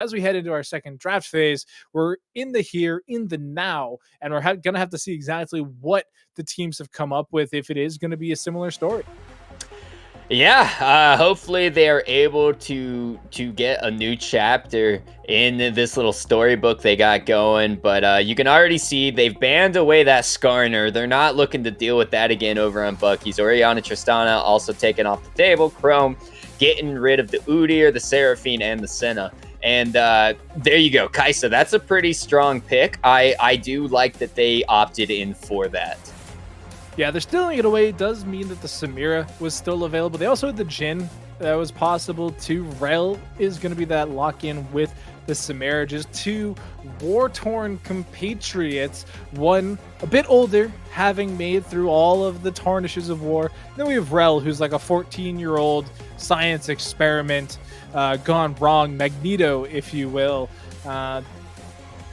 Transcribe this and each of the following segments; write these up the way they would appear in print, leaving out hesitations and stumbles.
as we head into our second draft phase, we're in the here, in the now, and we're going to have to see exactly what the teams have come up with if it is going to be a similar story. Yeah, hopefully they are able to get a new chapter in this little storybook they got going. But you can already see they've banned away that Skarner. They're not looking to deal with that again over on Bucky's. Oriana Tristana also taken off the table. Chrome getting rid of the Udyr, the Seraphine, and the Senna. And there you go, Kai'Sa. That's a pretty strong pick. I do like that they opted in for that. Yeah, they're stealing it away. It does mean that the Samira was still available. They also had the Jhin that was possible too. Rel is going to be that lock-in with the Samira. Just two war-torn compatriots. One a bit older, having made through all of the tarnishes of war. And then we have Rel, who's like a 14-year-old science experiment gone wrong. Magneto, if you will.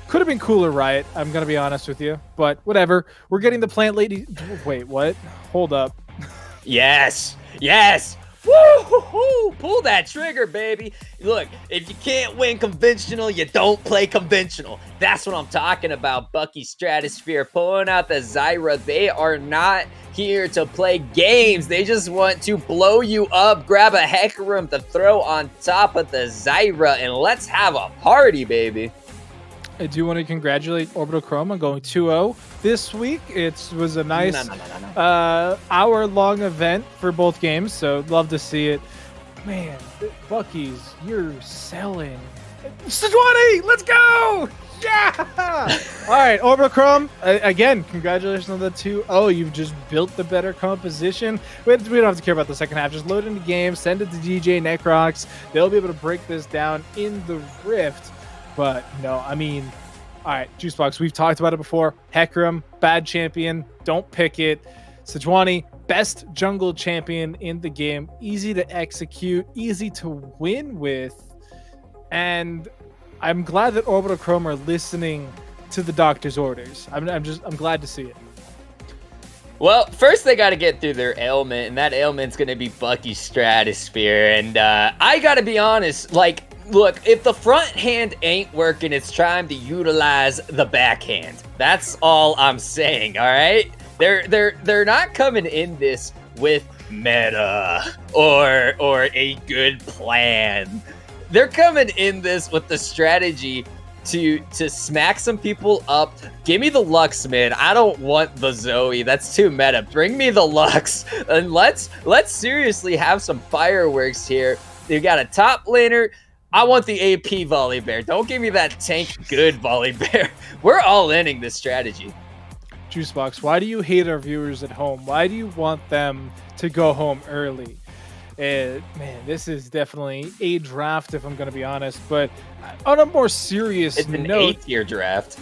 Could have been cooler, Riot. I'm going to be honest with you. But whatever. We're getting the plant lady. Wait, what? Hold up. Yes. Yes. Woo-hoo-hoo! Pull that trigger, baby. Look, if you can't win conventional, you don't play conventional. That's what I'm talking about. Bucky Stratosphere pulling out the Zyra. They are not here to play games. They just want to blow you up, grab a Hecarim to throw on top of the Zyra, and let's have a party, baby. I do want to congratulate Orbital Chrome on going 2-0 this week. It was a nice hour-long event for both games, so love to see it. Man, Bucky's, you're selling. Sejuani, let's go! Yeah! All right, Orbital Chrome, again, congratulations on the 2-0. You've just built the better composition. We don't have to care about the second half. Just load in the game, send it to DJ Necrox. They'll be able to break this down in the Rift. But no, I mean, all right, Juicebox, we've talked about it before. Hecarim, bad champion, don't pick it. Sejuani, best jungle champion in the game, easy to execute, easy to win with. And I'm glad that Orbital Chrome are listening to the doctor's orders. I'm glad to see it. Well, first they got to get through their ailment, and that ailment's going to be Bucky Stratosphere. And I got to be honest, look, if the front hand ain't working, it's time to utilize the backhand. That's all I'm saying, all right? They're not coming in this with meta or a good plan. They're coming in this with the strategy to smack some people up. Give me the Lux, man. I don't want the Zoe. That's too meta. Bring me the Lux, and let's seriously have some fireworks here. You got a top laner. I want the AP Volibear. Don't give me that tank good Volibear. We're all inning this strategy. Juicebox, why do you hate our viewers at home? Why do you want them to go home early? Man, this is definitely a draft, if I'm going to be honest. But on a more serious note, it's an 8-year draft.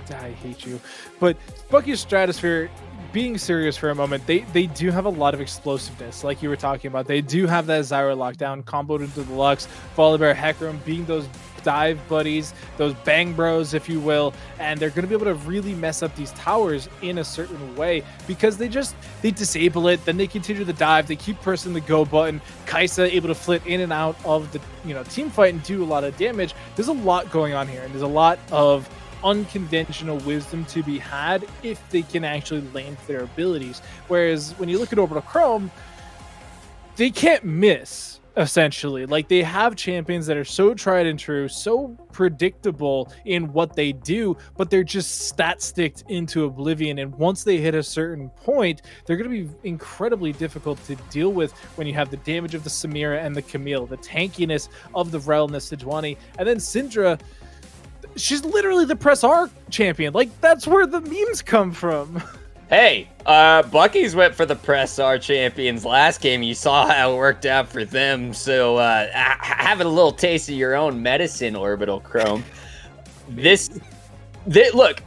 I hate you. But Bucky Stratosphere, being serious for a moment, they do have a lot of explosiveness, like you were talking about. They do have that Zyra lockdown, comboed into the Lux, Volibear, Hecarim being those dive buddies, those bang bros, if you will, and they're going to be able to really mess up these towers in a certain way because they disable it, then they continue the dive, they keep pressing the go button. Kai'Sa able to flit in and out of the team fight and do a lot of damage. There's a lot going on here, and there's a lot of unconventional wisdom to be had if they can actually land their abilities. Whereas when you look at Orbital Chrome, they can't miss. Essentially, like, they have champions that are so tried and true, so predictable in what they do, but they're just stat sticked into oblivion. And once they hit a certain point, they're going to be incredibly difficult to deal with when you have the damage of the Samira and the Camille, the tankiness of the Rel and the Sejuani, and then Syndra. She's literally the press R champion. Like, that's where the memes come from. Hey, Bucky's went for the press R champions last game. You saw how it worked out for them. So having a little taste of your own medicine, Orbital Chrome. Look,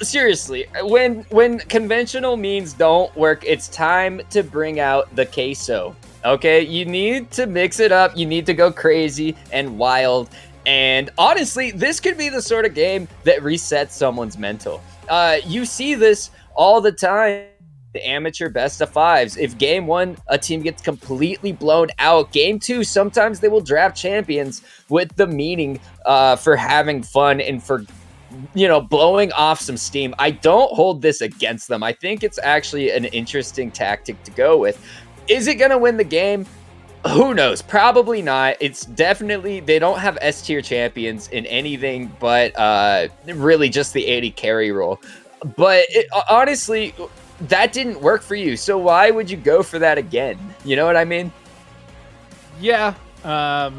seriously, when conventional means don't work, it's time to bring out the queso. Okay, you need to mix it up. You need to go crazy and wild. And honestly, this could be the sort of game that resets someone's mental. You see this all the time the amateur best of fives. If game one, a team gets completely blown out, game two, sometimes they will draft champions with the meaning for having fun and for blowing off some steam. I don't hold this against them. I think it's actually an interesting tactic to go with. Is it going to win the game? Who knows? Probably not. It's definitely, they don't have S tier champions in anything but really just the 80 carry role. But honestly, that didn't work for you. So why would you go for that again? You know what I mean? Yeah. I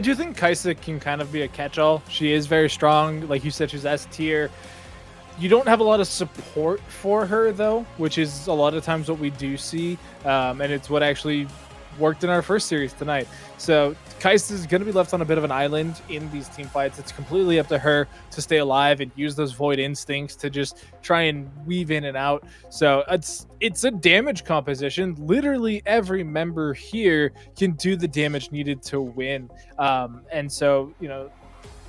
do think Kaisa can kind of be a catch-all. She is very strong. Like you said, she's S tier. You don't have a lot of support for her, though, which is a lot of times what we do see. And it's what actually worked in our first series tonight. So Kaisa is going to be left on a bit of an island in these team fights. It's completely up to her to stay alive and use those void instincts to just try and weave in and out. So it's a damage composition. Literally every member here can do the damage needed to win. And so, a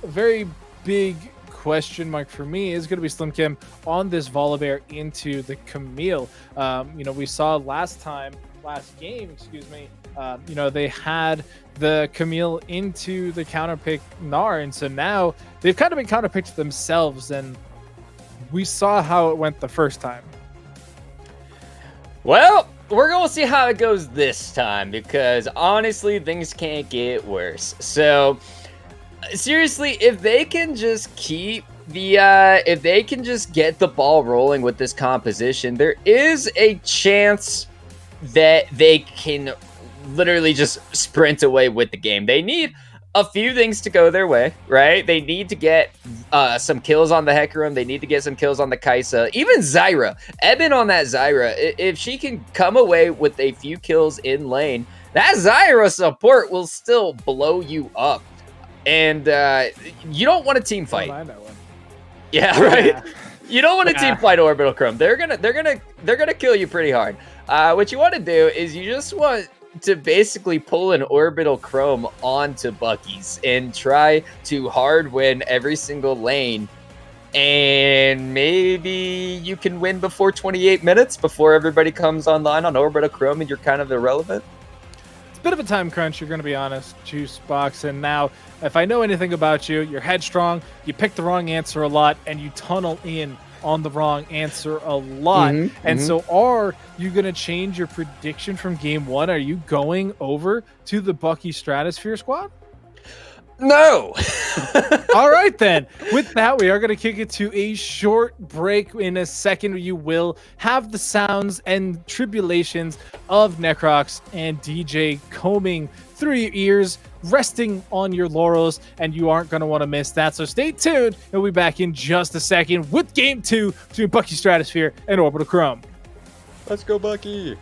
very big question mark for me is going to be Slim Kim on this Volibear into the Camille. We saw last game, they had the Camille into the counterpick Gnar, and so now they've kind of been counterpicked themselves, and we saw how it went the first time. Well, we're going to see how it goes this time, because honestly, things can't get worse. So seriously, if they can just keep if they can just get the ball rolling with this composition, there is a chance that they can literally just sprint away with the game. They need a few things to go their way, right? They need to get some kills on the Hecarim. They need to get some kills on the Kaisa. Even Zyra. Eben on that Zyra. If she can come away with a few kills in lane, that Zyra support will still blow you up. And you don't want a team fight. Oh, I know one. Yeah, right. Yeah. You don't want to team fight Orbital Chrome. They're gonna kill you pretty hard. What you want to do is you just want to basically pull an Orbital Chrome onto Bucky's and try to hard win every single lane. And maybe you can win before 28 minutes, before everybody comes online on Orbital Chrome and you're kind of irrelevant. Bit of a time crunch, you're going to be honest, Juicebox. And now, if I know anything about you, you're headstrong, you pick the wrong answer a lot, and you tunnel in on the wrong answer a lot. So are you going to change your prediction from game one? Are you going over to the Bucky Stratosphere squad? No. All right, then. With that, we are going to kick it to a short break. In a second, you will have the sounds and tribulations of Necrox and DJ combing through your ears, resting on your laurels, and you aren't going to want to miss that. So stay tuned. We'll be back in just a second with game two between Bucky Stratosphere and Orbital Chrome. Let's go, Bucky.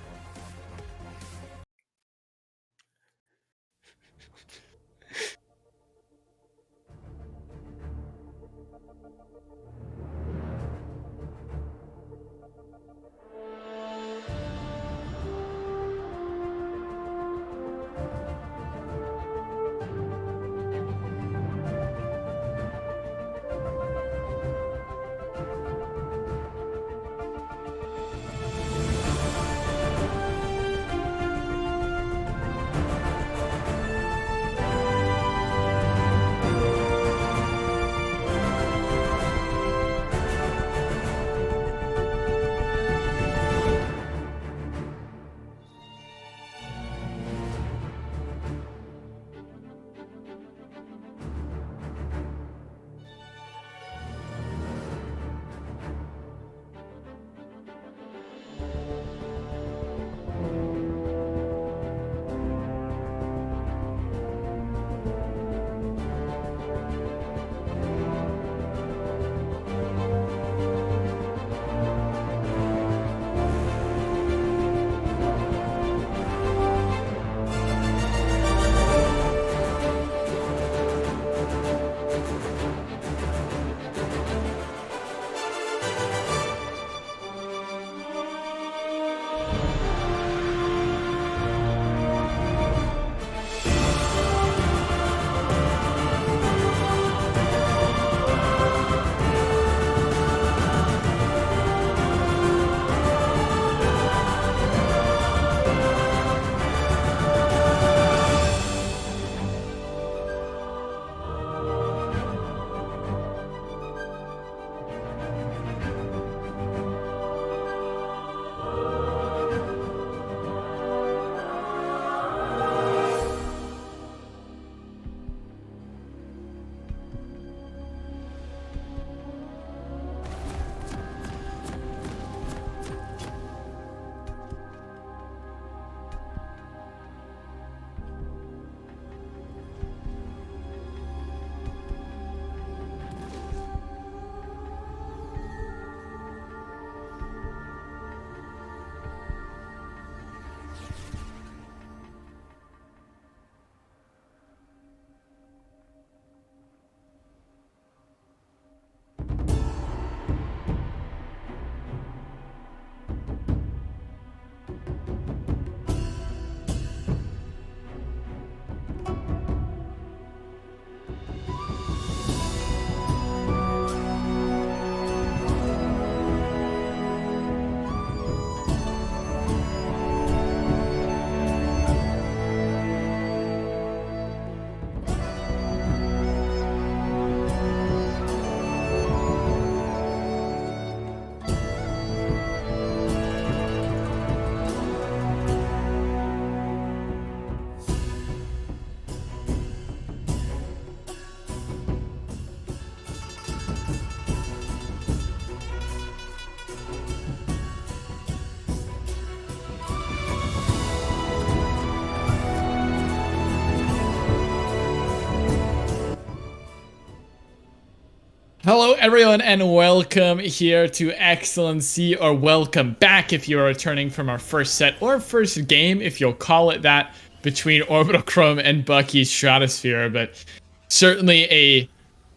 Hello everyone and welcome here to Excellency, or welcome back if you're returning from our first set or first game, if you'll call it that, between Orbital Chrome and Bucky's Stratosphere. But certainly a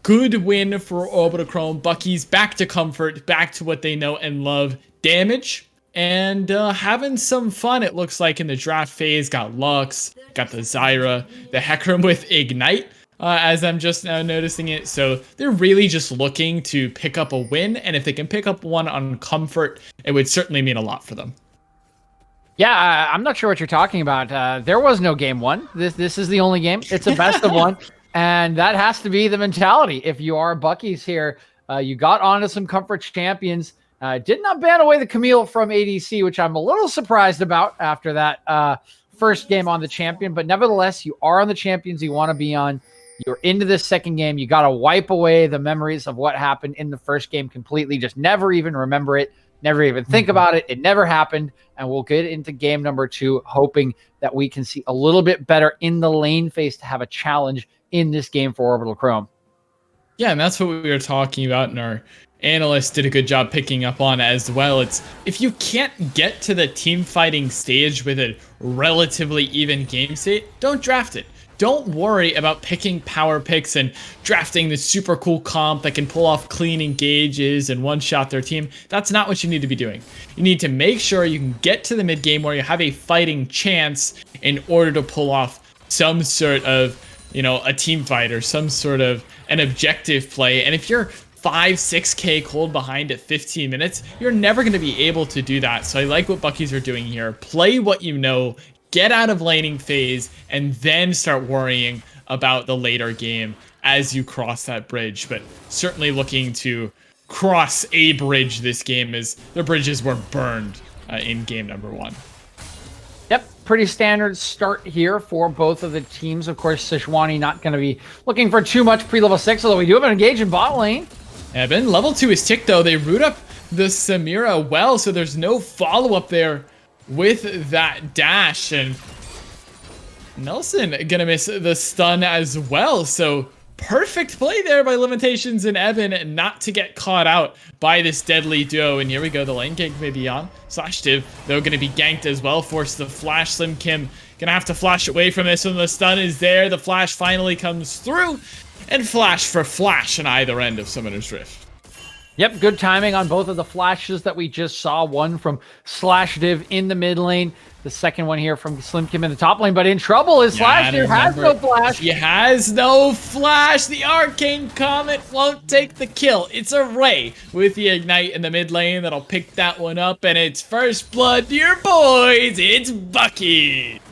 good win for Orbital Chrome. Bucky's back to comfort, back to what they know and love, damage, and having some fun, it looks like, in the draft phase. Got Lux, got the Zyra, the Hecarim with Ignite, as I'm just now noticing it. So they're really just looking to pick up a win, and if they can pick up one on comfort, it would certainly mean a lot for them. Yeah, I'm not sure what you're talking about. There was no game one. This is the only game. It's a best of one, and that has to be the mentality. If you are Bucky's here, you got onto some comfort champions. Did not ban away the Camille from ADC, which I'm a little surprised about after that first game on the champion. But nevertheless, you are on the champions you want to be on. You're into this second game. You got to wipe away the memories of what happened in the first game completely. Just never even remember it. Never even think about it. It never happened. And we'll get into game number 2, hoping that we can see a little bit better in the lane phase to have a challenge in this game for Orbital Chrome. Yeah, and that's what we were talking about, and our analyst did a good job picking up on as well. It's if you can't get to the team fighting stage with a relatively even game state, don't draft it. Don't worry about picking power picks and drafting the super cool comp that can pull off clean engages and one-shot their team. That's not what you need to be doing. You need to make sure you can get to the mid game where you have a fighting chance in order to pull off some sort of, a team fight or some sort of an objective play. And if you're 5-6k cold behind at 15 minutes, you're never going to be able to do that. So I like what Bucky's are doing here. Play what you know, get out of laning phase, and then start worrying about the later game as you cross that bridge. But certainly looking to cross a bridge this game, as the bridges were burned in game number 1. Yep, pretty standard start here for both of the teams. Of course, Sejuani not going to be looking for too much pre-level 6, although we do have an engage in bot lane. Evan, level 2 is ticked though. They root up the Samira well, so there's no follow-up there with that dash, and Nelson gonna miss the stun as well. So perfect play there by Limitations and Evan not to get caught out by this deadly duo. And here we go, the lane gank may be on. Slashtiv, though, gonna be ganked as well, forced to flash. Slim Kim gonna have to flash away from this when the stun is there. The flash finally comes through, and flash for flash on either end of Summoner's Rift. Yep, good timing on both of the flashes that we just saw. One from Slashdiv in the mid lane. The second one here from Slim Kim in the top lane. But in trouble is Slashdiv. Has no flash. He has no flash. The Arcane Comet won't take the kill. It's a Ray with the Ignite in the mid lane that'll pick that one up. And it's first blood to your boys. It's Bucky.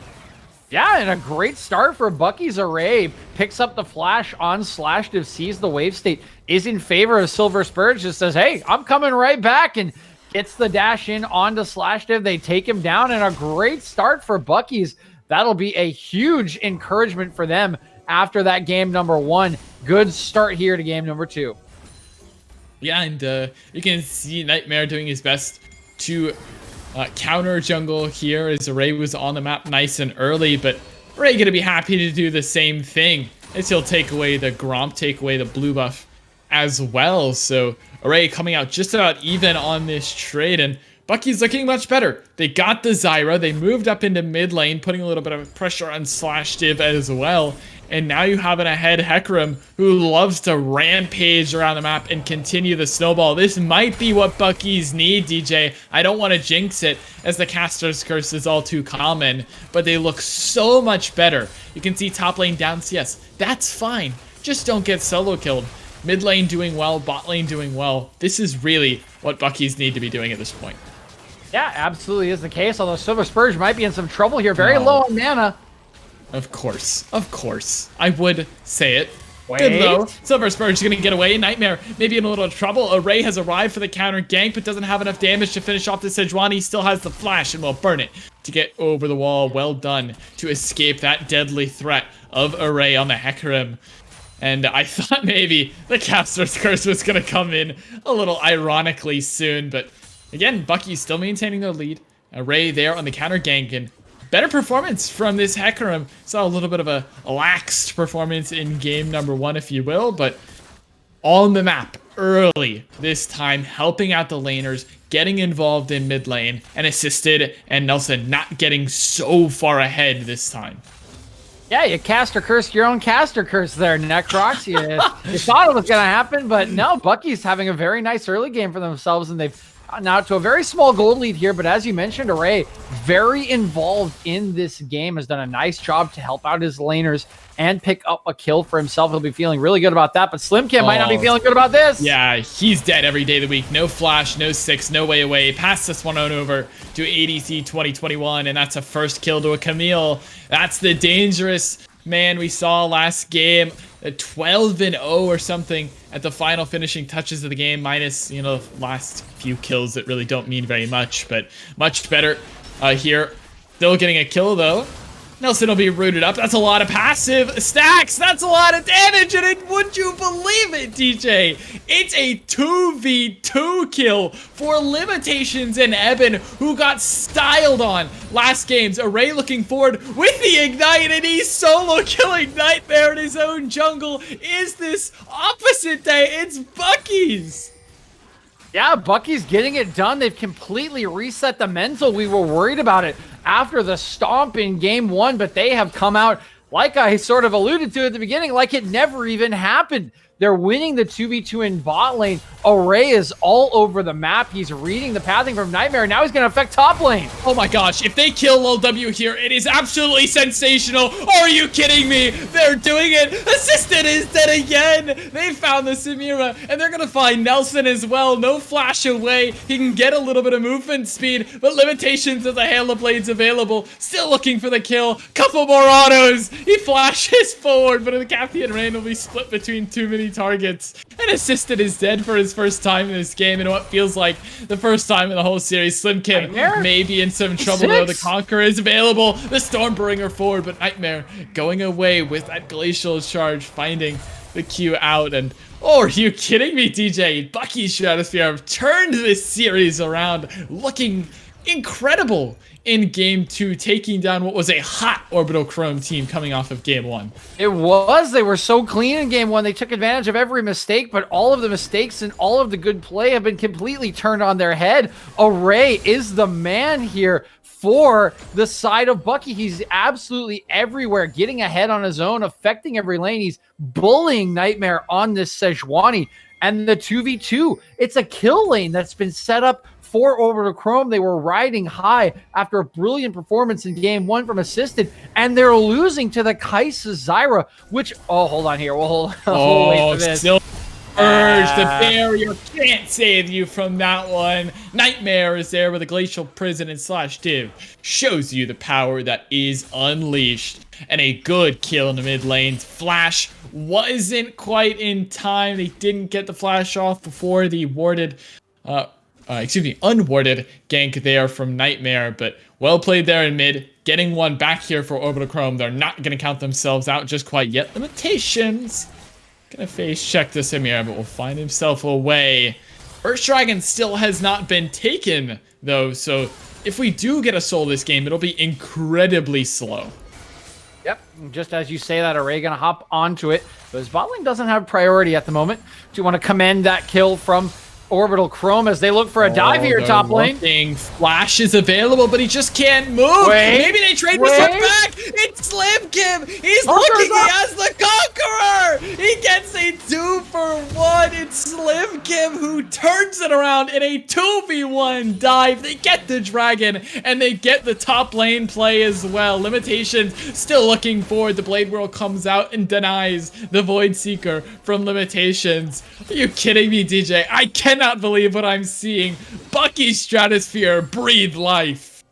Yeah, and a great start for Bucky's array. Picks up the flash on Slashdiv, sees the wave state, is in favor of Silver Spurge, just says, hey, I'm coming right back, and gets the dash in onto Slashdiv. They take him down, and a great start for Bucky's. That'll be a huge encouragement for them after that game number 1. Good start here to game number 2. Yeah, and you can see Nightmare doing his best to counter jungle here, as Array was on the map nice and early, but Array gonna be happy to do the same thing, as he'll take away the Gromp, take away the blue buff as well. So Array coming out just about even on this trade, and Bucky's looking much better. They got the Zyra, they moved up into mid lane, putting a little bit of pressure on Slashdiv as well. And now you have an ahead Hecarim who loves to rampage around the map and continue the snowball. This might be what Bucky's need, DJ. I don't want to jinx it, as the caster's curse is all too common, but they look so much better. You can see top lane down CS. That's fine. Just don't get solo killed. Mid lane doing well, bot lane doing well. This is really what Bucky's need to be doing at this point. Yeah, absolutely is the case, although Silver Spurge might be in some trouble here. Very low on mana. Of course. I would say it. Wait. Good though. Silver Spurge is going to get away. Nightmare maybe in a little trouble. Array has arrived for the counter gank, but doesn't have enough damage to finish off the Sejuani. Still has the flash and will burn it to get over the wall. Well done to escape that deadly threat of Array on the Hecarim. And I thought maybe the caster's curse was going to come in a little ironically soon, but again, Bucky's still maintaining their lead. Array there on the counter gank, and better performance from this Hecarim. Saw a little bit of a laxed performance in game number 1, if you will, but on the map early this time, helping out the laners, getting involved in mid lane, and assisted, and Nelson not getting so far ahead this time. Yeah, you caster cursed your own caster curse there, Necrox. You thought it was going to happen, but no, Bucky's having a very nice early game for themselves, and they've gotten out to a very small gold lead here. But as you mentioned, Array, very involved in this game, has done a nice job to help out his laners and pick up a kill for himself. He'll be feeling really good about that, but SlimKim might not be feeling good about this. Yeah, he's dead every day of the week. No flash, no 6, no way away. Pass this one on over to ADC 2021, and that's a first kill to a Camille. That's the dangerous man we saw last game. A 12-0 or something at the final finishing touches of the game, minus, you know, the last few kills that really don't mean very much, but much better here. Still getting a kill, though. Nelson will be rooted up. That's a lot of passive stacks. That's a lot of damage. And would you believe it, DJ? It's a 2v2 kill for Limitations and Eben, who got styled on last game's. Array looking forward with the Ignite, and he's solo killing Nightmare in his own jungle. Is this opposite day? It's Bucky's. Yeah, Bucky's getting it done. They've completely reset the mental. We were worried about it after the stomp in game 1, but they have come out, like I sort of alluded to at the beginning, like it never even happened. They're winning the 2v2 in bot lane. Array is all over the map. He's reading the pathing from Nightmare. Now he's going to affect top lane. Oh my gosh, if they kill LW here, it is absolutely sensational. Are you kidding me? They're doing it. Assistant is dead again. They found the Samira, and they're going to find Nelson as well. No flash away. He can get a little bit of movement speed, but Limitations as a hail of blades available. Still looking for the kill. Couple more autos. He flashes forward, but the Captain Rain will be split between too many targets. And Assistant is dead for his first time in this game, and what feels like the first time in the whole series. SlimKim may be in some trouble though. The Conqueror is available. The Stormbringer forward, but Nightmare going away with that Glacial Charge, finding the Q out. And oh, are you kidding me, DJ? Bucky Stratosphere have turned this series around, looking incredible in game 2, taking down what was a hot Orbital Chrome team coming off of game 1. It was. They were so clean in game 1. They took advantage of every mistake, but all of the mistakes and all of the good play have been completely turned on their head. Array is the man here for the side of Bucky. He's absolutely everywhere, getting ahead on his own, affecting every lane. He's bullying Nightmare on this Sejuani. And the 2v2, it's a kill lane that's been set up for Orbital Chrome. They were riding high after a brilliant performance in game 1 from Assisted, and they're losing to the Kai'Sa Zyra, which, oh, hold on here. We'll wait for this. Still urge. The barrier can't save you from that one. Nightmare is there with a Glacial Prison and slash div. Shows you the power that is unleashed. And a good kill in the mid lane. Flash wasn't quite in time. They didn't get the flash off before the unwarded gank there from Nightmare, but well played there in mid. Getting one back here for Orbital Chrome. They're not going to count themselves out just quite yet. Limitations. Gonna face check this Samira, but will find himself away. First Dragon still has not been taken, though, so if we do get a soul this game, it'll be incredibly slow. Yep, just as you say that, Array gonna hop onto it, but his bot lane doesn't have priority at the moment. Do you want to commend that kill from Orbital Chrome as they look for a dive here top lane? Flash is available, but he just can't move. Maybe they trade this one back. It's SlimKim. He's looking. He has the Conqueror. He gets a 2-for-1. It's SlimKim who turns it around in a 2v1 dive. They get the dragon, and they get the top lane play as well. Limitations still looking forward. The Blade Whirl comes out and denies the Void Seeker from Limitations. Are you kidding me, DJ? I cannot believe what I'm seeing. Bucky Stratosphere breathe life.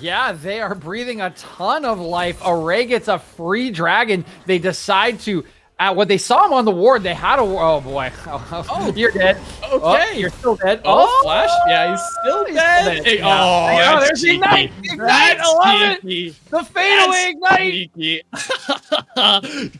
Yeah, they are breathing a ton of life. Array gets a free dragon. They decide to, when they saw him on the ward, they had a, oh boy. Oh, you're dead. Okay. Oh, you're still dead. Oh, Flash. Yeah, he's still dead. Hey, oh, there's the Ignite. Ignite, I love it. The fadeaway Ignite.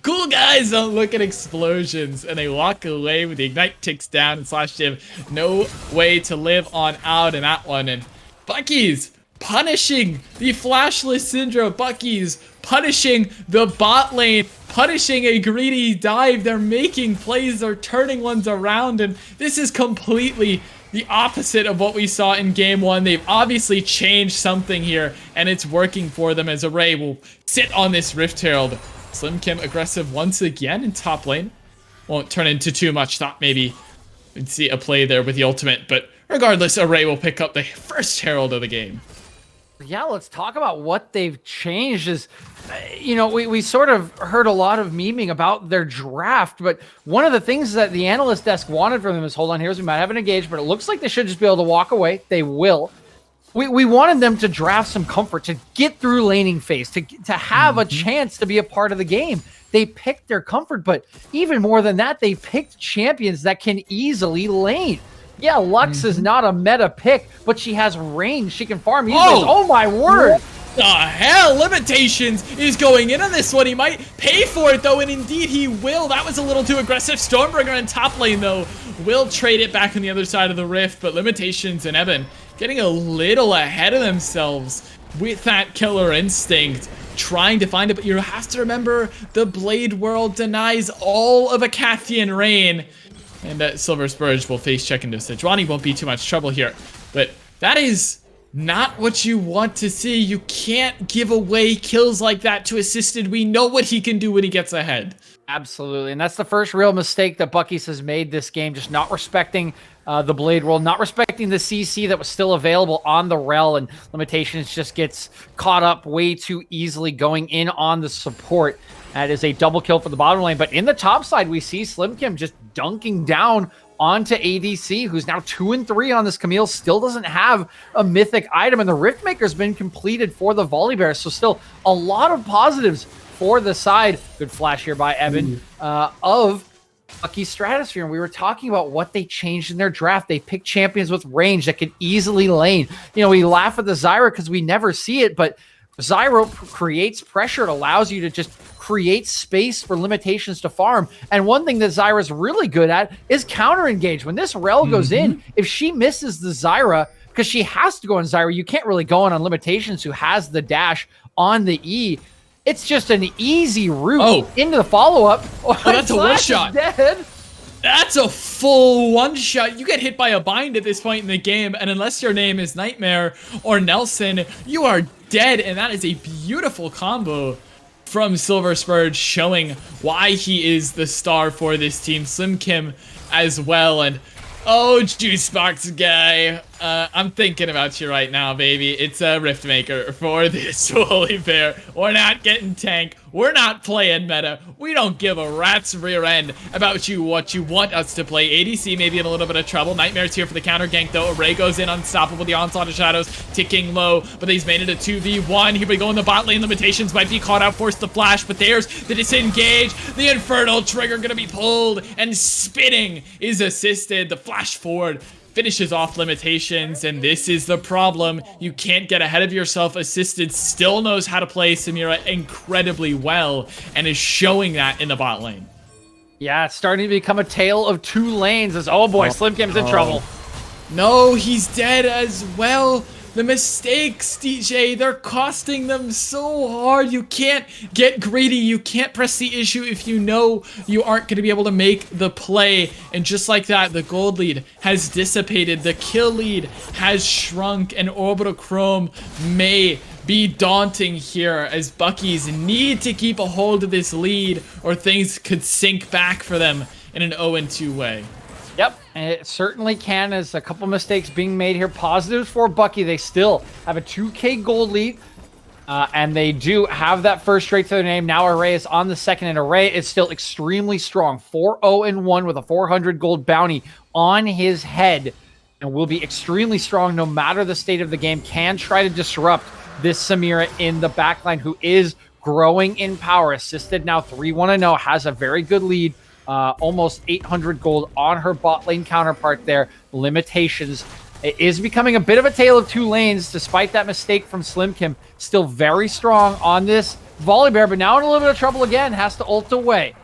Cool guys don't look at explosions, and they walk away with the Ignite ticks down, and slash div. No way to live on out in that one, and Bucky's punishing the flashless Syndra Bucky's, punishing the bot lane, punishing a greedy dive. They're making plays, they're turning ones around, and this is completely the opposite of what we saw in game one. They've obviously changed something here, and it's working for them as Array will sit on this Rift Herald. Slim aggressive once again in top lane. Won't turn into too much. Thought maybe we'd see a play there with the ultimate, but regardless, Array will pick up the first Herald of the game. Yeah, let's talk about what they've changed. Is, you know, we sort of heard a lot of memeing about their draft, but one of the things that the analyst desk wanted from them is, hold on, here's, we might have an engage, but it looks like they should just be able to walk away. They will. We wanted them to draft some comfort, to get through laning phase, to have a chance to be a part of the game. They picked their comfort, but even more than that, they picked champions that can easily lane. Yeah, Lux is not a meta pick, but she has range. She can farm easily. Oh my word! What the hell? Limitations is going in on this one. He might pay for it, though, and indeed he will. That was a little too aggressive. Stormbringer in top lane, though, will trade it back on the other side of the rift, but Limitations and Eben getting a little ahead of themselves with that killer instinct, trying to find it, but you have to remember the Blade World denies all of a Cathian reign. And Silver Spurge will face check into Sejuani. Won't be too much trouble here. But that is not what you want to see. You can't give away kills like that to Assisted. We know what he can do when he gets ahead. Absolutely. And that's the first real mistake that Bucky's has made this game. Just not respecting the Blade World, not respecting the CC that was still available on the Rel, and Limitations just gets caught up way too easily going in on the support. That is a double kill for the bottom lane. But in the top side, we see Slimkim just dunking down onto ADC, who's now 2 and 3 on this. Camille still doesn't have a mythic item, and the Riftmaker's been completed for the Volibear. So still a lot of positives for the side. Good flash here by Evan of Bucky Stratosphere. And we were talking about what they changed in their draft. They picked champions with range that could easily lane. You know, we laugh at the Zyra because we never see it, but Zyra creates pressure. It allows you to just create space for Limitations to farm. And one thing that Zyra's really good at is counter engage. When this Rel goes in, if she misses the Zyra, because she has to go on Zyra, you can't really go on Limitations, who has the dash on the E. It's just an easy route into the follow-up. Oh, that's a one-shot. Dead. That's a full one-shot. You get hit by a bind at this point in the game, and unless your name is Nightmare or Nelson, you are dead, and that is a beautiful combo from Silver Spurge, showing why he is the star for this team. Slim Kim as well, and oh, Juicebox guy, I'm thinking about you right now, baby. It's a Riftmaker for this Volibear. We're not getting tank. We're not playing meta. We don't give a rat's rear end about what you want us to play. ADC may be in a little bit of trouble. Nightmare's here for the counter gank, though. Array goes in unstoppable. The Onslaught of Shadows ticking low, but he's made it a 2v1. Here we go in the bot lane. Limitations might be caught out, force the flash, but there's the disengage. The Infernal Trigger gonna be pulled, and spinning is assisted. The flash forward finishes off Limitations, and this is the problem. You can't get ahead of yourself. Assisted still knows how to play Samira incredibly well, and is showing that in the bot lane. Yeah, it's starting to become a tale of two lanes as, oh boy, Slim Kim's in trouble. No, he's dead as well. The mistakes, DJ, they're costing them so hard. You can't get greedy. You can't press the issue if you know you aren't going to be able to make the play. And just like that, the gold lead has dissipated. The kill lead has shrunk, and Orbital Chrome may be daunting here as Bucky's need to keep a hold of this lead, or things could sink back for them in an 0-2 way. Yep, and it certainly can, as a couple mistakes being made here. Positives for Bucky. They still have a 2K gold lead, and they do have that first straight to their name. Now Array is on the second, and Array is still extremely strong. 4-0-1 with a 400 gold bounty on his head, and will be extremely strong no matter the state of the game. Can try to disrupt this Samira in the backline, who is growing in power. Assisted now 3-1-0, has a very good lead. Almost 800 gold on her bot lane counterpart there. Limitations. It is becoming a bit of a tale of two lanes, despite that mistake from Slim Kim. Still very strong on this Volibear, but now in a little bit of trouble again. Has to ult away.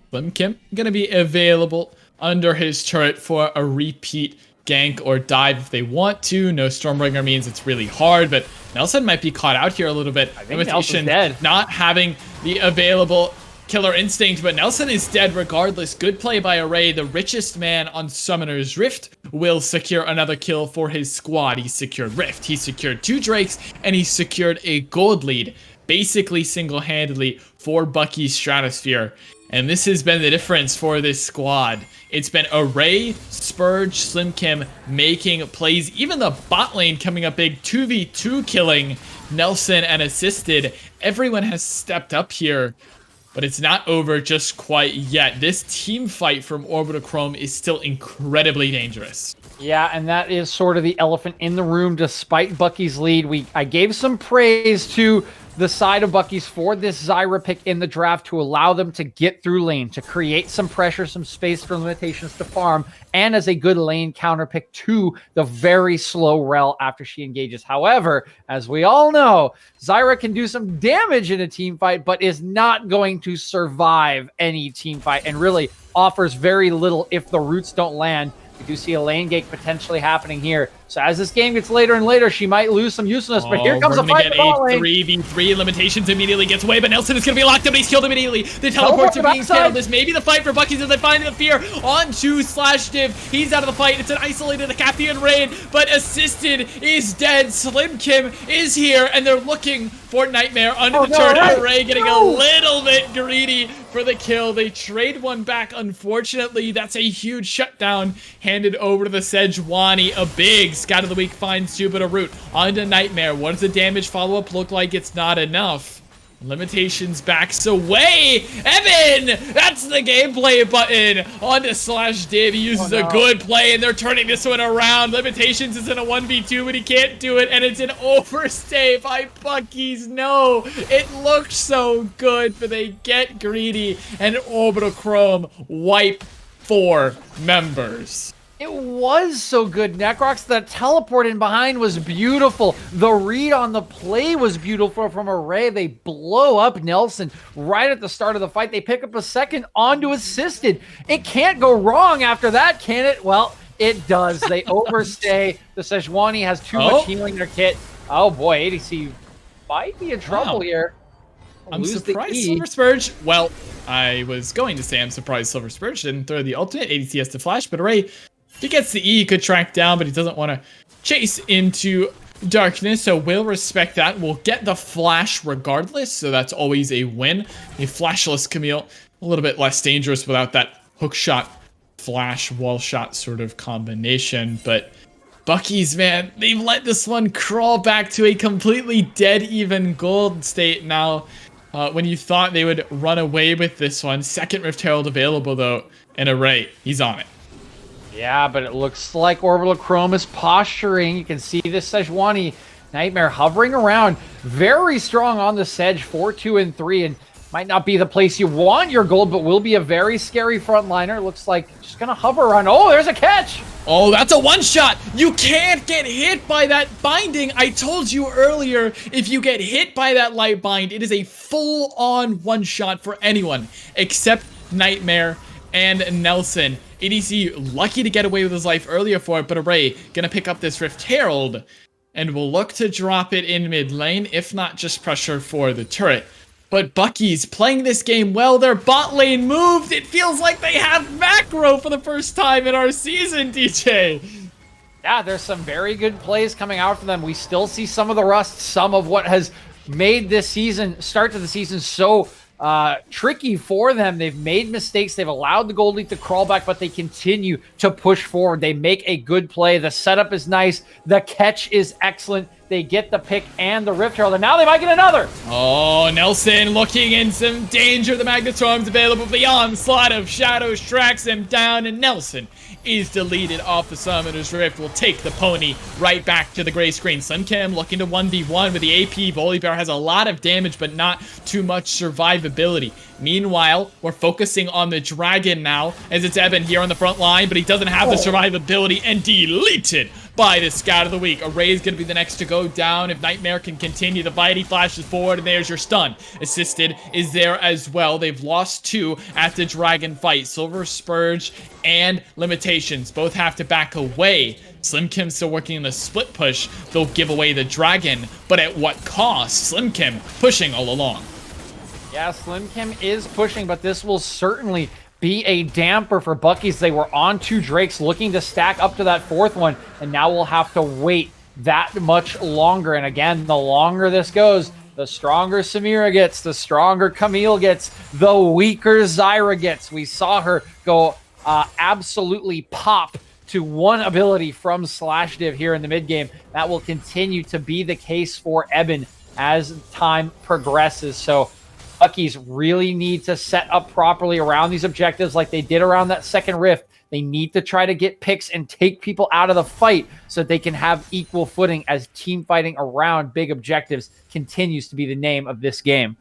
Slim Kim gonna be available under his turret for a repeat gank or dive if they want to. No Stormbringer means it's really hard, but Nelson might be caught out here a little bit. I think Nelson's dead. Not having the available killer instinct, but Nelson is dead regardless. Good play by Array. The richest man on Summoner's Rift will secure another kill for his squad. He secured Rift, he secured 2 Drakes, and he secured a gold lead, basically single-handedly for Bucky's Stratosphere. And this has been the difference for this squad. It's been Array, Spurge, Slim Kim making plays. Even the bot lane coming up big, 2v2 killing Nelson and assisted. Everyone has stepped up here, but it's not over just quite yet. This team fight from Orbital Chrome is still incredibly dangerous. Yeah, and that is sort of the elephant in the room. Despite Bucky's lead, I gave some praise to the side of Bucky's for this Zyra pick in the draft to allow them to get through lane, to create some pressure, some space for limitations to farm, and as a good lane counter pick to the very slow Rel after she engages. However, as we all know, Zyra can do some damage in a team fight, but is not going to survive any team fight and really offers very little if the roots don't land. We do see a lane gate potentially happening here. So as this game gets later and later, she might lose some usefulness, but here comes a fight in the bot lane. 3v3 limitations immediately gets away, but Nelson is going to be locked up, but he's killed immediately. The teleports are being killed. This may be the fight for Bucky's as they find the fear onto /Div. He's out of the fight. It's an isolated Acapian raid, but assisted is dead. Slim Kim is here, and they're looking for Nightmare under the turn. Array getting a little bit greedy for the kill. They trade one back, unfortunately. That's a huge shutdown handed over to the Sejuani. A big Scout of the Week finds Jupiter Root onto Nightmare. What does the damage follow-up look like? It's not enough. Limitations backs away. Evan, that's the gameplay button onto /Div. He uses a good play, and they're turning this one around. Limitations is in a 1v2, but he can't do it, and it's an overstay by Bucky's. No, it looked so good, but they get greedy, and Orbital Chrome wipe 4 members. It was so good, Necrox. The teleport in behind was beautiful. The read on the play was beautiful from Array. They blow up Nelson right at the start of the fight. They pick up a second onto assisted. It can't go wrong after that, can it? Well, it does. They overstay. The Sejuani has too much healing in their kit. Oh boy, ADC might be in trouble here. I'm surprised Silver Spurge. Well, I was going to say I'm surprised Silver Spurge didn't throw the ultimate. ADC has to flash, but Array, if he gets the E, he could track down, but he doesn't want to chase into darkness, so we'll respect that. We'll get the flash regardless, so that's always a win. A flashless Camille, a little bit less dangerous without that hook shot, flash, wall shot sort of combination, but Bucky's, man, they've let this one crawl back to a completely dead even gold state now. When you thought they would run away with this one. Second Rift Herald available, though, and Array, he's on it. Yeah, but it looks like Orbital Chrome is posturing. You can see this Sejuani Nightmare hovering around. Very strong on the Sedge, 4, 2, and 3, and might not be the place you want your gold, but will be a very scary frontliner. Looks like just gonna hover around. Oh, there's a catch! Oh, that's a one-shot! You can't get hit by that binding! I told you earlier, if you get hit by that light bind, it is a full-on one-shot for anyone, except Nightmare and Nelson. ADC lucky to get away with his life earlier for it, but Array gonna pick up this Rift Herald, and will look to drop it in mid lane, if not just pressure for the turret. But Bucky's playing this game well. Their bot lane moved. It feels like they have macro for the first time in our season, DJ. Yeah, there's some very good plays coming out from them. We still see some of the rust, some of what has made this season, start to the season, so tricky for them. They've made mistakes. They've allowed the gold lead to crawl back, but they continue to push forward. They make a good play. The setup is nice. The catch is excellent. They get the pick and the Rift Herald, and now they might get another. Oh, Nelson looking in some danger. The Magnetstorm's available. The onslaught of shadows tracks him down, and Nelson is deleted off the Summoner's Rift. Will take the pony right back to the gray screen. Slim Kim looking to 1v1 with the AP. Volibear has a lot of damage, but not too much survivability. Meanwhile, we're focusing on the dragon now, as it's Eben here on the front line, but he doesn't have the survivability, and deleted by the Scout of the Week. Array is going to be the next to go down. If Nightmare can continue the fight, he flashes forward, and there's your stun. Assisted is there as well. They've lost 2 at the Dragon fight. Silver Spurge and Limitations both have to back away. Slim Kim still working in the split push. They'll give away the Dragon, but at what cost? Slim Kim pushing all along. Yeah, Slim Kim is pushing, but this will certainly be a damper for Bucky's. They were on 2 Drakes looking to stack up to that 4th one, and now we'll have to wait that much longer. And again, the longer this goes, the stronger Samira gets, the stronger Camille gets, the weaker Zyra gets. We saw her go absolutely pop to 1 ability from Slash Div here in the mid game. That will continue to be the case for Eben as time progresses. So Bucky's really need to set up properly around these objectives like they did around that second rift. They need to try to get picks and take people out of the fight so that they can have equal footing as team fighting around big objectives continues to be the name of this game.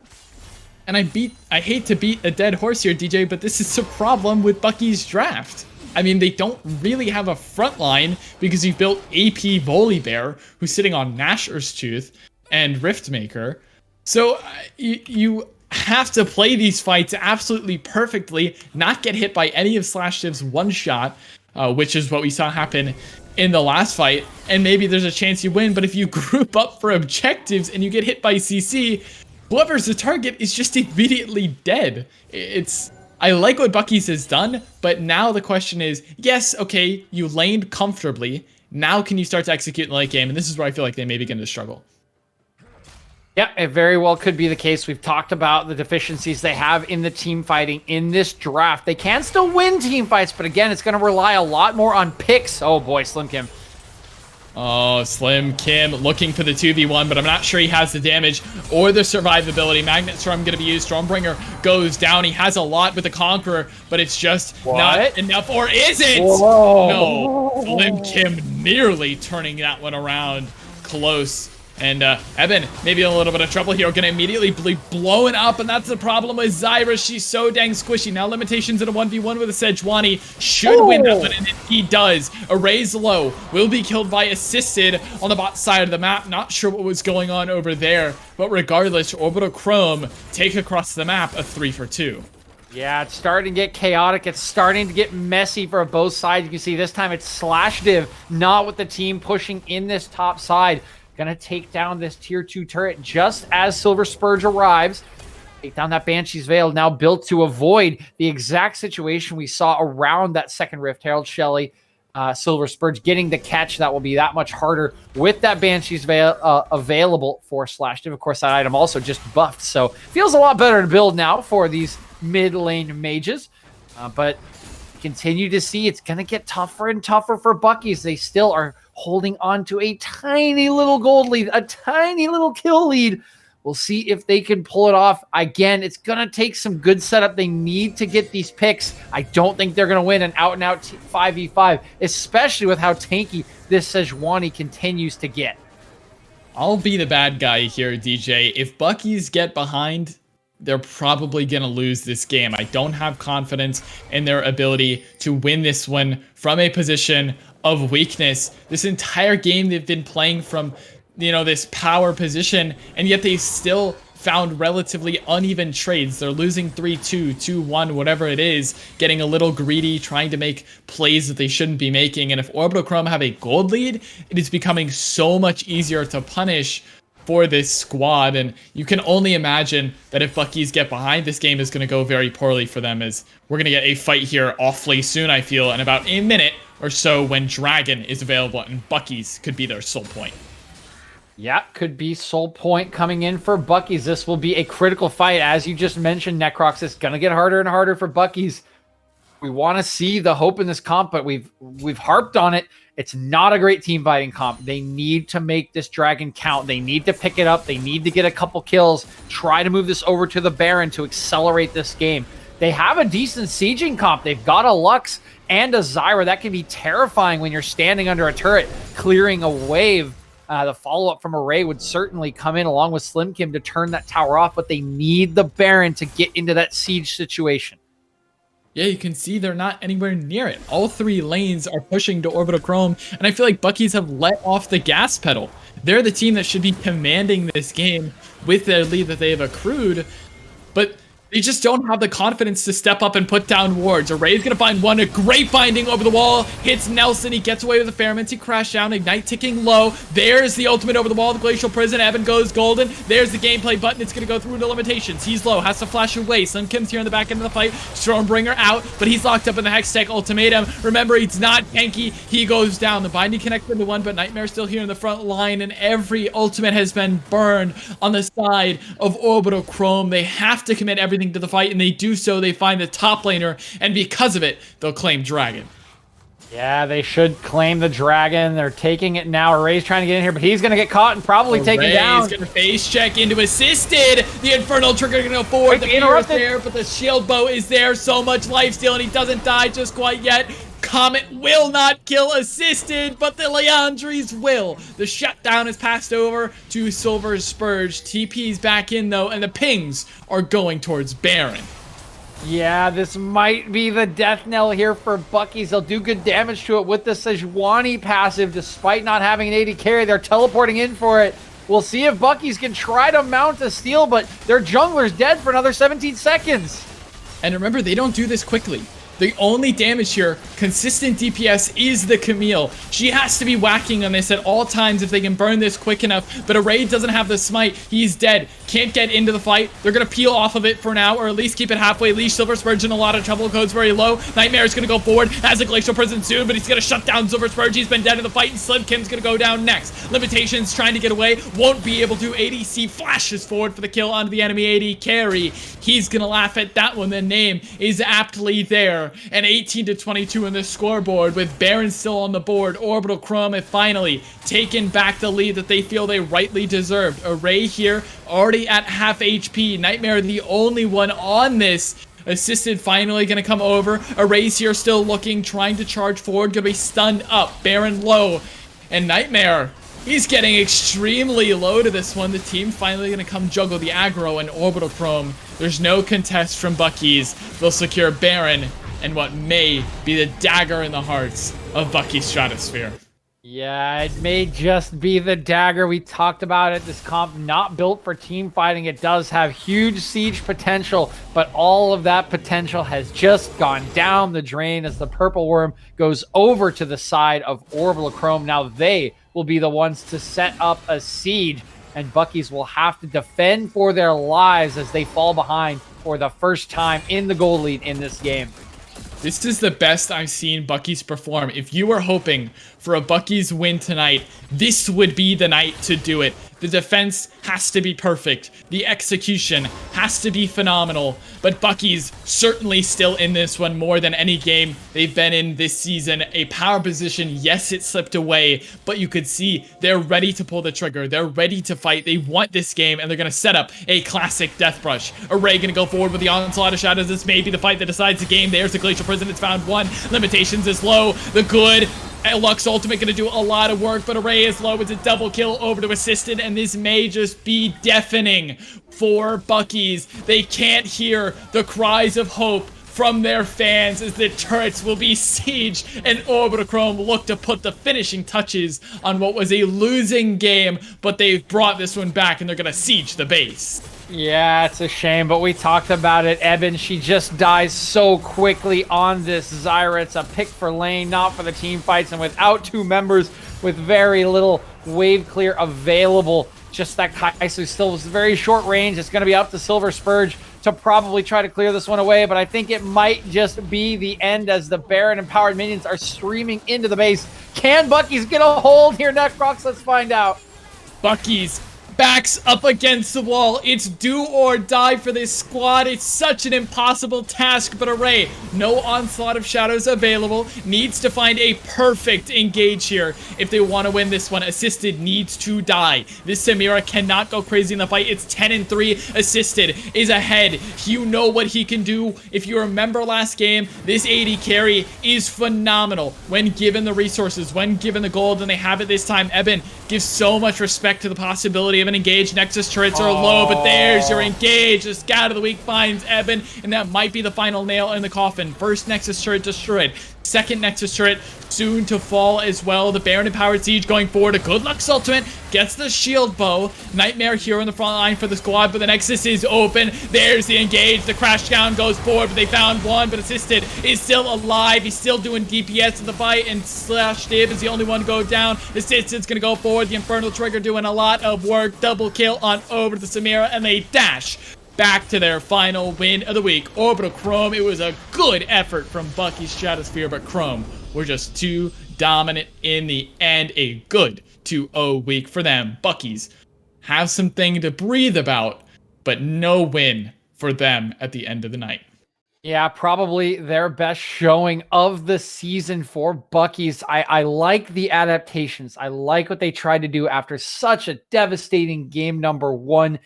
And I hate to beat a dead horse here, DJ, but this is a problem with Bucky's draft. I mean, they don't really have a front line because you've built AP Volibear, who's sitting on Nashor's Tooth, and Riftmaker. So you have to play these fights absolutely perfectly, not get hit by any of Slash Div's one-shot, which is what we saw happen in the last fight, and maybe there's a chance you win. But if you group up for objectives and you get hit by CC, whoever's the target is just immediately dead. I like what Bucky's has done, but now the question is, yes, okay, you laned comfortably. Now can you start to execute in the late game? And this is where I feel like they may begin to struggle. Yeah, it very well could be the case. We've talked about the deficiencies they have in the team fighting in this draft. They can still win team fights, but again, it's going to rely a lot more on picks. Oh boy, Slim Kim. Oh, Slim Kim looking for the 2v1, but I'm not sure he has the damage or the survivability. Magnet Storm going to be used. Stormbringer goes down. He has a lot with the Conqueror, but it's just not enough. Or is it? Whoa. No. Slim Kim nearly turning that one around close. And Eben, maybe in a little bit of trouble here, gonna immediately be blown up, and that's the problem with Zyra. She's so dang squishy. Now Limitations in a 1v1 with a Sejuani should win that one, and he does. Array's low, will be killed by Assisted on the bot side of the map. Not sure what was going on over there, but regardless, Orbital Chrome take across the map a 3 for 2. Yeah, it's starting to get chaotic. It's starting to get messy for both sides. You can see this time it's Slash Div, not with the team pushing in this top side. Gonna take down this tier 2 turret just as Silver Spurge arrives. Take down that Banshee's Veil, now built to avoid the exact situation we saw around that second rift. Herald Shelley, Silver Spurge getting the catch. That will be that much harder with that Banshee's Veil available for Slash Div. Of course, that item also just buffed, so feels a lot better to build now for these mid lane mages. But continue to see it's gonna get tougher and tougher for Bucky's. They still are holding on to a tiny little gold lead, a tiny little kill lead. We'll see if they can pull it off. Again, it's going to take some good setup. They need to get these picks. I don't think they're going to win an out-and-out 5v5, especially with how tanky this Sejuani continues to get. I'll be the bad guy here, DJ. If Bucky's get behind, they're probably going to lose this game. I don't have confidence in their ability to win this one from a position of weakness. This entire game they've been playing from, this power position, and yet they still found relatively uneven trades. They're losing 3-2, 2-1, whatever it is, getting a little greedy, trying to make plays that they shouldn't be making. And if Orbital Chrome have a gold lead, it is becoming so much easier to punish for this squad. And you can only imagine that if Bucky's get behind, this game is going to go very poorly for them, as we're going to get a fight here awfully soon, I feel, in about a minute or so when Dragon is available and Bucky's could be their sole point. Yeah, could be soul point coming in for Bucky's. This will be a critical fight. As you just mentioned, Necrox, it's going to get harder and harder for Bucky's. We want to see the hope in this comp, but we've harped on it. It's not a great team fighting comp. They need to make this Dragon count. They need to pick it up. They need to get a couple kills. Try to move this over to the Baron to accelerate this game. They have a decent sieging comp. They've got a Lux and a Zyra. That can be terrifying when you're standing under a turret, clearing a wave. The follow-up from Array would certainly come in along with Slim Kim to turn that tower off, but they need the Baron to get into that siege situation. Yeah, you can see they're not anywhere near it. All 3 lanes are pushing to Orbital Chrome, and I feel like Bucky's have let off the gas pedal. They're the team that should be commanding this game with their lead that they have accrued, but they just don't have the confidence to step up and put down wards. Array's gonna find one, a great binding over the wall, hits Nelson, he gets away with the Pheromones, he crashed down, Ignite ticking low. There's the ultimate over the wall, the Glacial Prison, Evan goes golden. There's the gameplay button, it's gonna go through the limitations. He's low, has to flash away. Slim Kim's here in the back end of the fight, Stormbringer out, but he's locked up in the Hextech Ultimatum. Remember, he's not tanky, he goes down. The binding connects into one, but Nightmare's still here in the front line, and every ultimate has been burned on the side of Orbital Chrome. They have to commit everything to the fight, and they do so. They find the top laner, and because of it, they'll claim Dragon. Yeah, they should claim the Dragon. They're taking it now. Array's trying to get in here, but he's going to get caught and probably taken down. He's going to face check into assisted. The Infernal Trigger going to go forward. The fear is there, but the shield bow is there. So much lifesteal, and he doesn't die just quite yet. Comet will not kill assisted, but the Leandries will. The shutdown is passed over to Silver Spurge. TP's back in, though, and the pings are going towards Baron. Yeah, this might be the death knell here for Bucky's. They'll do good damage to it with the Sejuani passive. Despite not having an AD carry, they're teleporting in for it. We'll see if Bucky's can try to mount a steal, but their jungler's dead for another 17 seconds. And remember, they don't do this quickly. The only damage here, consistent DPS, is the Camille. She has to be whacking on this at all times if they can burn this quick enough. But Array doesn't have the smite. He's dead. Can't get into the fight. They're going to peel off of it for now, or at least keep it halfway. Leash Silver Spurge in a lot of trouble. Goes very low. Nightmare is going to go forward. Has a Glacial Prison soon, but he's going to shut down Silver Spurge. He's been dead in the fight, and Slim Kim's going to go down next. Limitations trying to get away. Won't be able to. ADC flashes forward for the kill onto the enemy AD carry. He's going to laugh at that one. The name is aptly there. And 18-22 in the scoreboard with Baron still on the board. Orbital Chrome have finally taken back the lead that they feel they rightly deserved. Array here already at half HP. Nightmare the only one on this. Assisted finally gonna come over. Array's here still looking, trying to charge forward, gonna be stunned up. Baron low. And Nightmare, he's getting extremely low to this one. The team finally gonna come juggle the aggro and Orbital Chrome. There's no contest from Bucky's. They'll secure Baron and what may be the dagger in the hearts of Bucky Stratosphere. Yeah, it may just be the dagger. We talked about it. This comp not built for team fighting. It does have huge siege potential, but all of that potential has just gone down the drain as the Purple Worm goes over to the side of Orbital Chrome. Now they will be the ones to set up a siege, and Bucky's will have to defend for their lives as they fall behind for the first time in the gold lead in this game. This is the best I've seen Bucky's perform. If you were hoping for a Bucky's win tonight, this would be the night to do it. The defense has to be perfect. The execution has to be phenomenal. But Bucky's certainly still in this one more than any game they've been in this season. A power position, yes, it slipped away, but you could see they're ready to pull the trigger. They're ready to fight. They want this game, and they're going to set up a classic death brush. Array going to go forward with the onslaught of shadows. This may be the fight that decides the game. There's the Glacial Prison. It's found one. Limitations is low. The good Lux ultimate gonna do a lot of work, but Array is low. It's a double kill over to assisted, and this may just be deafening for Bucky's. They can't hear the cries of hope from their fans as the turrets will be sieged, and Orbital Chrome look to put the finishing touches on what was a losing game, but they've brought this one back and they're gonna siege the base. Yeah, it's a shame, but we talked about it. Eben, she just dies so quickly on this Zyra. It's a pick for lane, not for the team fights, and without two members with very little wave clear available, just that Kai'Su still was very short range. It's going to be up to Silver Spurge to probably try to clear this one away, but I think it might just be the end as the Baron empowered minions are streaming into the base. Can Bucky's get a hold here, Necrox? Let's find out. Bucky's backs up against the wall. It's do or die for this squad. It's such an impossible task, but Array, no onslaught of shadows available, needs to find a perfect engage here if they want to win this one. Assisted needs to die. This Samira cannot go crazy in the fight. It's 10-3. Assisted is ahead. You know what he can do. If you remember last game, this AD carry is phenomenal when given the resources, when given the gold, and they have it this time. Eben gives so much respect to the possibility of an engage. Nexus turrets are low, but there's your engage. The Scout of the Week finds Evan, and that might be the final nail in the coffin. First Nexus turret destroyed. Second Nexus turret soon to fall as well. The Baron Empowered Siege going forward. A good luck's ultimate gets the shield bow. Nightmare hero in the front line for the squad, but the Nexus is open. There's the engage. The crash down goes forward, but they found one, but Assisted is still alive. He's still doing DPS in the fight, and Slash Dib is the only one to go down. Assisted's gonna go forward. The Infernal Trigger doing a lot of work. Double kill on over to the Samira, and they dash back to their final win of the week. Orbital Chrome, it was a good effort from Bucky Stratosphere, but Chrome were just too dominant in the end. A good 2-0 week for them. Buckies have something to breathe about, but no win for them at the end of the night. Yeah, probably their best showing of the season for Bucky's. I like the adaptations. I like what they tried to do after such a devastating game number 1.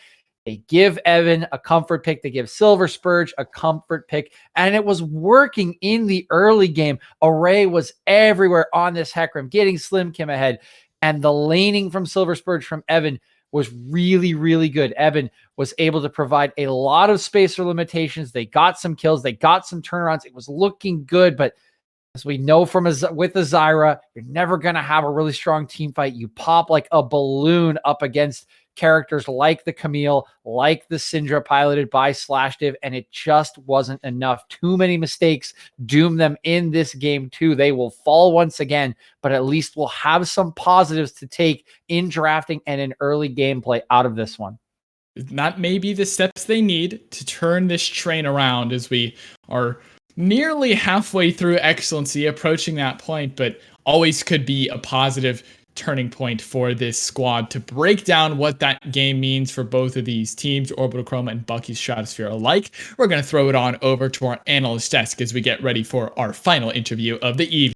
They give Evan a comfort pick. They give Silver Spurge a comfort pick. And it was working in the early game. Array was everywhere on this Hecarim, getting Slim Kim ahead. And the laning from Silver Spurge from Evan was really, really good. Evan was able to provide a lot of spacer limitations. They got some kills. They got some turnarounds. It was looking good. But as we know from with the Zyra, you're never going to have a really strong team fight. You pop like a balloon up against characters like the Camille, like the Syndra piloted by Slashdiv, and it just wasn't enough. Too many mistakes doom them in this game too. They will fall once again, but at least we'll have some positives to take in drafting and in early gameplay out of this one. Not maybe the steps they need to turn this train around, as we are nearly halfway through excellency, approaching that point, but always could be a positive turning point for this squad to break down what that game means for both of these teams, Orbital Chroma and Bucky's Stratosphere alike. We're going to throw it on over to our analyst desk as we get ready for our final interview of the evening.